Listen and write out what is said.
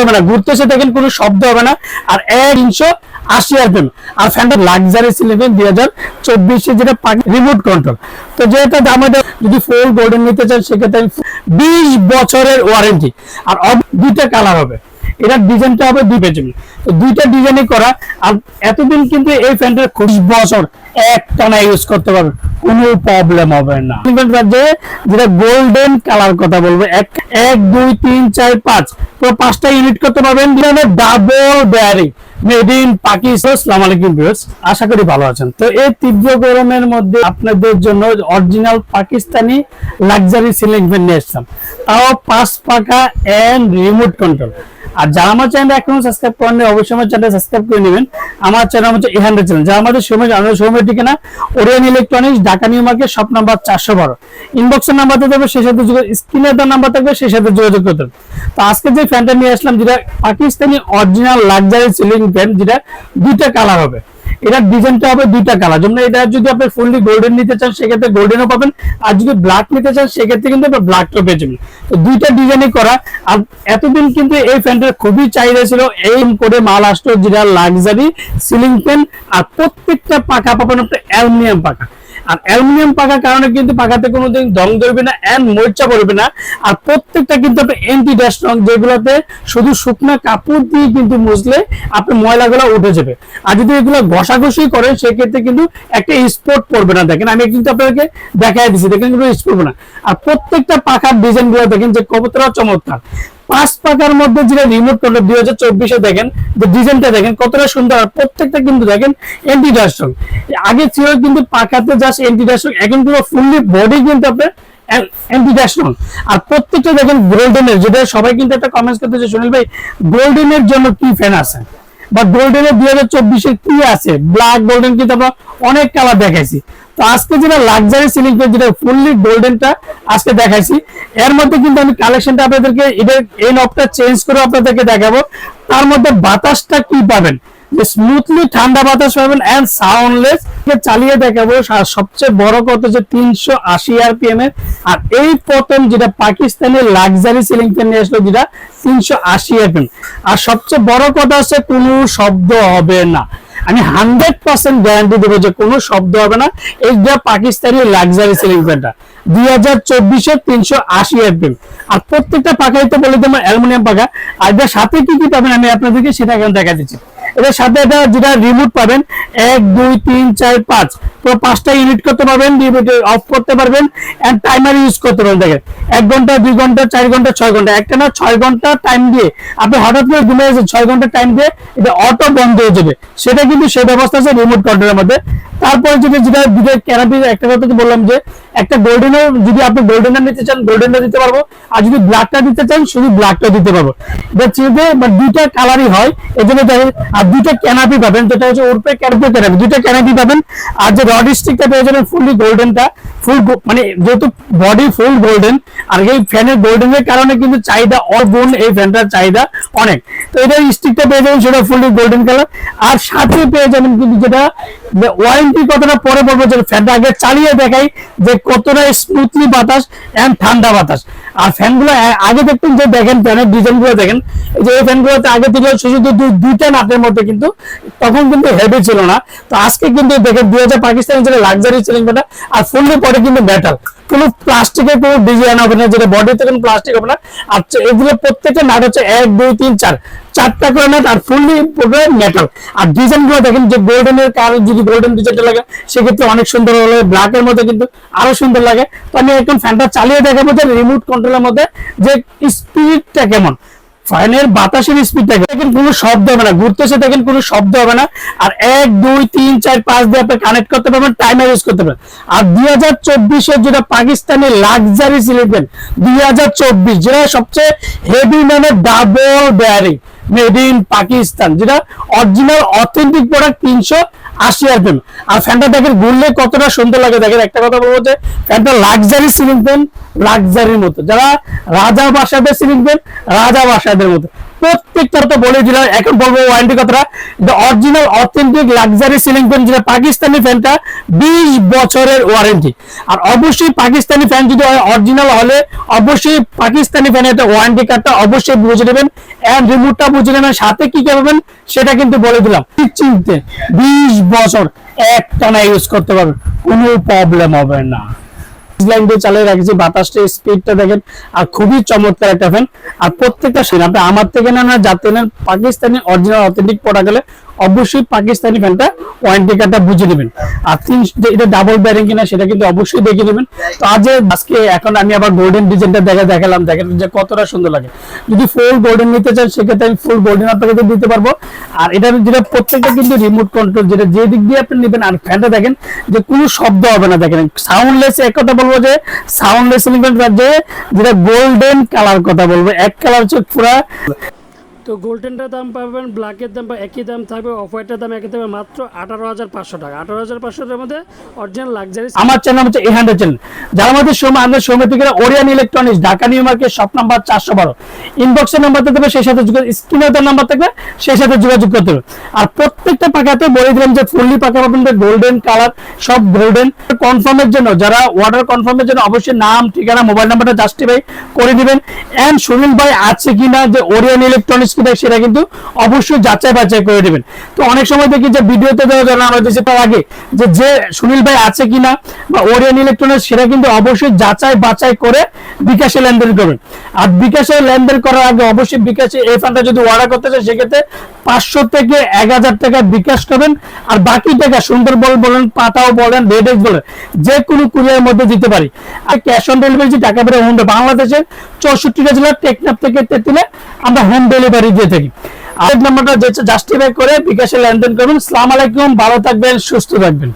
হবে না, ঘুরতেছে দেখেন কোনো শব্দ হবে না। আর 380 আরপিএম। আর ফ্যানটা লাক্সারি সিলিং ফ্যান 2024 যেটা রিমোট কন্ট্রোল। তো যেটা আমাদের যদি ফুল গোল্ডেন নিতে চান সেক্ষেত্রে 20 বছরের ওয়ারেন্টি। আর দুইটা কালার হবে, এটা ডিজাইনটা হবে দুই পেজে, তো দুইটা ডিজাইনই করা। আর এতদিন কিন্তু এই ফ্যানটা 20 বছর একটানা ইউজ করতে পারবে, কোনো প্রবলেম হবে না। যেটা গোল্ডেন কালার কথা বলবো, 1 2 3 4 5 পুরো 5টা ইউনিট করতে পারবেন। Double bearing made in Pakistan. আসসালামু আলাইকুম ভিউয়ার্স, আশা করি ভালো আছেন। তো এই তীব্র গরমের মধ্যে আপনাদের জন্য original Pakistani luxury ceiling fan নিয়ে এসেছিলাম, তাও 5 পাকা এন্ড রিমোট কন্ট্রোল। আর যারা আমার চ্যানেল এখনো সাবস্ক্রাইব করেননি অবশ্যই আমার চ্যানেল সাবস্ক্রাইব করে নেবেন। আমার চ্যানেল হচ্ছে ইহান্ড্রেড চ্যানেল। যারা আমাদের শোরুমের ঠিকানা Orion Electronics, Dhaka New Market, shop number 412। ইনবক্সের নাম্বার থাকবে, সেই সাথে স্ক্রিনের নাম্বার থাকবে, সেই সাথে যোগাযোগ করতে হবে। তো আজকে যে ফ্যানটা নিয়ে আসলাম, যেটা Pakistani original luxury ceiling fan, যেটা দুইটা কালার হবে। এটা ডিজাইনটা হবে দুইটা কালার। যেমন এটা যদি আপনি ফুললি গোল্ডেন নিতে চান সেক্ষেত্রে গোল্ডেনও পাবেন, আর যদি ব্ল্যাক নিতে চান সেক্ষেত্রে কিন্তু আপনি ব্ল্যাকটাও পেয়ে যাবেন। তো দুইটা ডিজাইনই করা। আর এতদিন কিন্তু এই ফ্যানটার খুবই চাহিদা ছিল, এই করে মাল আসতো যেটা লাক্সারি সিলিং ফ্যান। আর প্রত্যেকটা পাখা পাবেন আপনি অ্যালুমিনিয়াম পাখা। আর অ্যালুমিনিয়াম পাকার কারণে কিন্তু পাখাতে কোনোদিন দম ধরবে না এন্ড মরিচা পড়বে না। আর প্রত্যেকটা কিন্তু আপনি এন্টি ডাস্ট রং, যেগুলোতে শুধু শুকনো কাপড় দিয়ে কিন্তু মুছলে আপনার ময়লাগুলো উঠে যাবে। আর যদি এগুলো ঘষাঘষি করেন সেক্ষেত্রে কিন্তু একটা স্পট পড়বে না। দেখেন আমি কিন্তু আপনাদেরকে দেখাই দিচ্ছি, দেখেন কিন্তু স্পট পড়বে না। আর প্রত্যেকটা পাখার ডিজাইন গুলো দেখেন যে কতটা চমৎকার। 5 পাকার মধ্যে যেটা রিমোট কন্ট্রোল 2024-এ দেখেন যে ডিজাইনটা দেখেন কতটা সুন্দর। আর প্রত্যেকটা কিন্তু দেখেন এন্টি ডাস্ট রং। আগে ছিল কিন্তু পাখাতে জাস্ট এন্টি ডাস্ট রং, এখন পুরো ফুললি বডি কিন্তু আপনার এন্টি ডাস্ট রং। আর প্রত্যেকটা দেখেন গোল্ডেনের, যেটা সবাই কিন্তু একটা কমেন্টস করতেছে সুনীল ভাই গোল্ডেনের জন্য কি ফ্যান আছে বা গোল্ডেনের 2024-এ কি আছে। ব্ল্যাক গোল্ডেন কিন্তু আমরা অনেক কালার দেখাইছি। তো আজকে যেটা লাক্সারি সিলিং ফ্যান যেটা ফুললি গোল্ডেনটা আজকে দেখাইছি, এর মধ্যে কিন্তু আমি কালেকশনটা আপনাদেরকে এই নবটা চেঞ্জ করে আপনাদেরকে দেখাবো। তার মধ্যে বাতাসটা কি পাবেন, যে স্মুথলি ঠান্ডা বাতাস পাবেন এন্ড সাউন্ডলেস। চালিয়ে দেখাবো। সবচেয়ে বড় কথা হচ্ছে 380 আরপিএম এর। আর এই প্রথম যেটা পাকিস্তানের লাক্সারি সিলিং ফ্যান নিয়ে আসলো যেটা 380 আরপিএম। আর সবচেয়ে বড় কথা হচ্ছে কোনো শব্দ হবে না। আমি 100% গ্যারান্টি দেবো যে কোনো শব্দ হবে না। এই যে পাকিস্তানি লাক্সারি সিলিং ফ্যানটা 2024-এ 380 আরপিএম। আর প্রত্যেকটা পাখাই তো বলে দেবো অ্যালুমিনিয়াম পাখা। আর এটার সাথে কি কি পাবেন আমি আপনাদেরকে সেটা এখন দেখা দিচ্ছি। এটার সাথে এটা যেটা রিমোট পাবেন 1 2 3 4 5 পুরো 5টা ইউনিট করতে পারবেন, রিমোট অফ করতে পারবেন এন্ড টাইমার ইউজ করতে পারবেন। দেখেন 1 ঘন্টা 2 ঘন্টা 4 ঘন্টা 6 ঘন্টা, একটা না 6 ঘন্টা টাইম দিয়ে আপনি হঠাৎ করে ঘুমিয়ে গেছেন, 6 ঘন্টা টাইম দিয়ে এটা অটো বন্ধ হয়ে যাবে। সেটা কিন্তু সেই ব্যবস্থা আছে রিমোট কন্ট্রোলের মধ্যে। তারপরে যেটা দুটো ক্যানাপি, একটা কথা তো বললাম যে একটা গোল্ডেনও যদি আপনি গোল্ডেনটা নিতে চান গোল্ডেনটা দিতে পারবো, আর যদি ব্ল্যাকটা দিতে চান শুধু ব্ল্যাকটা দিতে পারবো। এটা চিনতে দুইটা কালারই হয় এই জন্য। আর দুইটা ক্যানাপি পাবেন, যেটা হচ্ছে ওরপে ক্যানাপি, দুইটা ক্যানাপি পাবেন। আর যে রড স্টিকটা পেয়ে যাবেন ফুললি গোল্ডেনটা, ফুল মানে যেহেতু বডি ফুল গোল্ডেন। আর এই ফ্যানের গোল্ডেনের কারণে কিন্তু চাহিদা অগুণ, এই ফ্যানটার চাহিদা অনেক। তো এটা স্টিকটা পেয়ে যাবেন সেটা ফুললি গোল্ডেন কালার। আর সাথে পেয়ে যাবেন কিন্তু যেটা ওয়ারেন্টি কতটা পরে বলবো, যে ফ্যানটা আগে চালিয়ে দেখাই যে কতটা স্মুথলি বাতাস এন্ড ঠান্ডা বাতাস। আর ফ্যানগুলো আগে দেখতেন যে দেখেন ফ্যানের ডিজাইন গুলো দেখেন, এই যে এই ফ্যানগুলোতে আগে ছিল শুধু দুইটা নাটের মধ্যে, কিন্তু তখন কিন্তু হেভি ছিল না। তো আজকে কিন্তু দেখেন 2000 পাকিস্তানি যেটা লাক্সারি সিলিং ফ্যানটা, আর ফুললি পরে কিন্তু মেটাল, কোনো প্লাস্টিকের কোনো ডিজাইন হবে না, যেটা বডিতে কোনো প্লাস্টিক হবে না। আর এগুলো প্রত্যেকটা নাট হচ্ছে 1 2 3 4 চারটা করে নাট, আর ফুললি মেটাল। আর ডিজাইন গুলো দেখেন যে গোল্ডেনের কালার, যদি গোল্ডেন ডিজাইনটা লাগে সেক্ষেত্রে অনেক সুন্দর হলো, ব্ল্যাক এর মধ্যে কিন্তু আরো সুন্দর লাগে। তো আমি এখন ফ্যানটা চালিয়ে দেখাবো যে রিমোট কন্ট্রোলের মধ্যে যে স্পিডটা কেমন, ফ্যানের বাতাসের স্পিডটা দেখেন কোনো শব্দ হবে না, ঘুরতেছে দেখেন কোনো শব্দ হবে না। আর 1 2 3 4 5 দিয়ে আপনি কানেক্ট করতে পারবেন, টাইমার ইউজ করতে পারবেন। আর 2024-এর যেটা পাকিস্তানি লাক্সারি সিলিং ফ্যান 2024 যেটা সবচেয়ে হেভি মানে double bearing made in Pakistan, যেটা অরিজিনাল অথেন্টিক প্রোডাক্ট 380 আরপিএম। আর ফ্যানটা দেখেন ঘুরলে কতটা সুন্দর লাগে। দেখেন একটা কথা বলবো যে ফ্যানটা লাক্সারি সিলিং ফ্যান, লাক্সারির মতো। যারা রাজা বাসাদের সিলিং ফ্যান রাজা বাসাদের মতো, প্রত্যেকটা তো বলে দিলাম। এখন বলবো ওয়ারেন্টি কথাটা, original authentic luxury ceiling fan যেটা পাকিস্তানি ফ্যানটা 20 বছরের ওয়ারেন্টি। আর অবশ্যই পাকিস্তানি ফ্যান যদি অরিজিনাল হলে অবশ্যই পাকিস্তানি ফ্যানের একটা ওয়ারেন্টি কার্ডটা অবশ্যই বুঝে নেবেন, এন্ড রিমোটটা বুঝে নেবেন, সাথে কি করবেন সেটা কিন্তু বলে দিলাম। চিন্তে 20 বছর একটানা ইউজ করতে পারবেন, কোনো প্রবলেম হবে না। লাইন দিয়ে চালিয়ে রাখছি, বাতাসটা স্পিডটা দেখেন, আর খুবই চমৎকার একটা ফ্যান। আর প্রত্যেকটা সেন আপনি আমার থেকে না যাতে নেন পাকিস্তানি অরিজিনাল অথেন্টিক প্রোডাক্ট হলে অবশ্যই পাকিস্তানি ফ্যানটা ওয়ারেন্টি কার্ডটা বুঝে নেবেন। আর এটা ডাবল ব্যারিং কিনা সেটা কিন্তু অবশ্যই দেখে নেবেন। তো আজকে এখন আমি আবার গোল্ডেন ডিজাইনটা দেখালাম, দেখেন যে কতটা সুন্দর লাগে। যদি ফুল গোল্ডেন নিতে চান সেক্ষেত্রে আমি ফুল গোল্ডেন আপনাকে দিতে পারবো। আর এটা যেটা প্রত্যেকটা কিন্তু রিমোট কন্ট্রোল, যেটা যে দিক দিয়ে আপনি নেবেন। আর ফ্যানটা দেখেন যে কোনো শব্দ হবে না, দেখেন সাউন্ডলেস। এক কথা বলবো যে সাউন্ডলেস যেটা গোল্ডেন কালার কথা বলবো, এক কালার হচ্ছে পুরা। তো গোল্ডেনটার দাম পাবেন, ব্ল্যাকের দাম একই দাম থাকবে, অফ হোয়াইটের দাম একই থাকবে, মাত্র 18,500 টাকা। 18,500 টাকার মধ্যে অরিজিনাল লাক্সারি। আমার চ্যানেল হচ্ছে A100 চ্যানেল, যার মধ্যে আমাদের Soumitra Orion Electronics, Dhaka New Market, shop number 412। ইনবক্সের নাম্বার দেবে, সেই সাথে স্ক্রিনের নাম্বার থাকবে, সেই সাথে যোগাযোগ করতে হবে। আর প্রত্যেকটা পাকাতে বলে দিলাম যে ফুললি পাকা পাবেন গোল্ডেন কালার, সব গোল্ডেন। কনফার্মের জন্য, যারা অর্ডার কনফার্মের জন্য অবশ্যই নাম, ঠিকানা, মোবাইল নাম্বারটা জাস্টিফাই করে দিবেন। এন্ড সুনীল ভাই আছে কিনা, যে ওরিয়ন ইলেকট্রনিক্স কিনা সেটা কিন্তু অবশ্যই যাচাই বাছাই করে দিবেন। তো অনেক সময় দেখি যে ভিডিওতে দেওয়া যায় না, আমরা দেশে তার আগে যে সুনীল ভাই আছে কিনা বা ওরিয়ন ইলেকট্রনিক্স, সেটা কিন্তু অবশ্যই যাচাই বাছাই করে বিকাশে লেনদেন করবেন। আর বিকাশে লেনদেন করার আগে অবশ্যই বিকাশে এই ফান্ডটা যদি অর্ডার করতে চান সেক্ষেত্রে 500 থেকে 1000 টাকা বিকাশ করবেন। আর বাকি টাকা সুন্দরবন বলেন, পাতাও বলেন, রেডেক্স বলেন, যে কোনো কুরিয়ারের মধ্যে দিতে পারি। আর ক্যাশ অন ডেলিভারি টাকা বেড়ে হোম, বাংলাদেশের 64টা জেলা টেকনাফ থেকে তেতুলে আমরা হোম ডেলিভারি দিয়ে থাকি। আর নাম্বারটা জাস্টিফাই করে বিকাশে লেনদেন করবেন। আসসালামু আলাইকুম, ভালো থাকবেন, সুস্থ থাকবেন।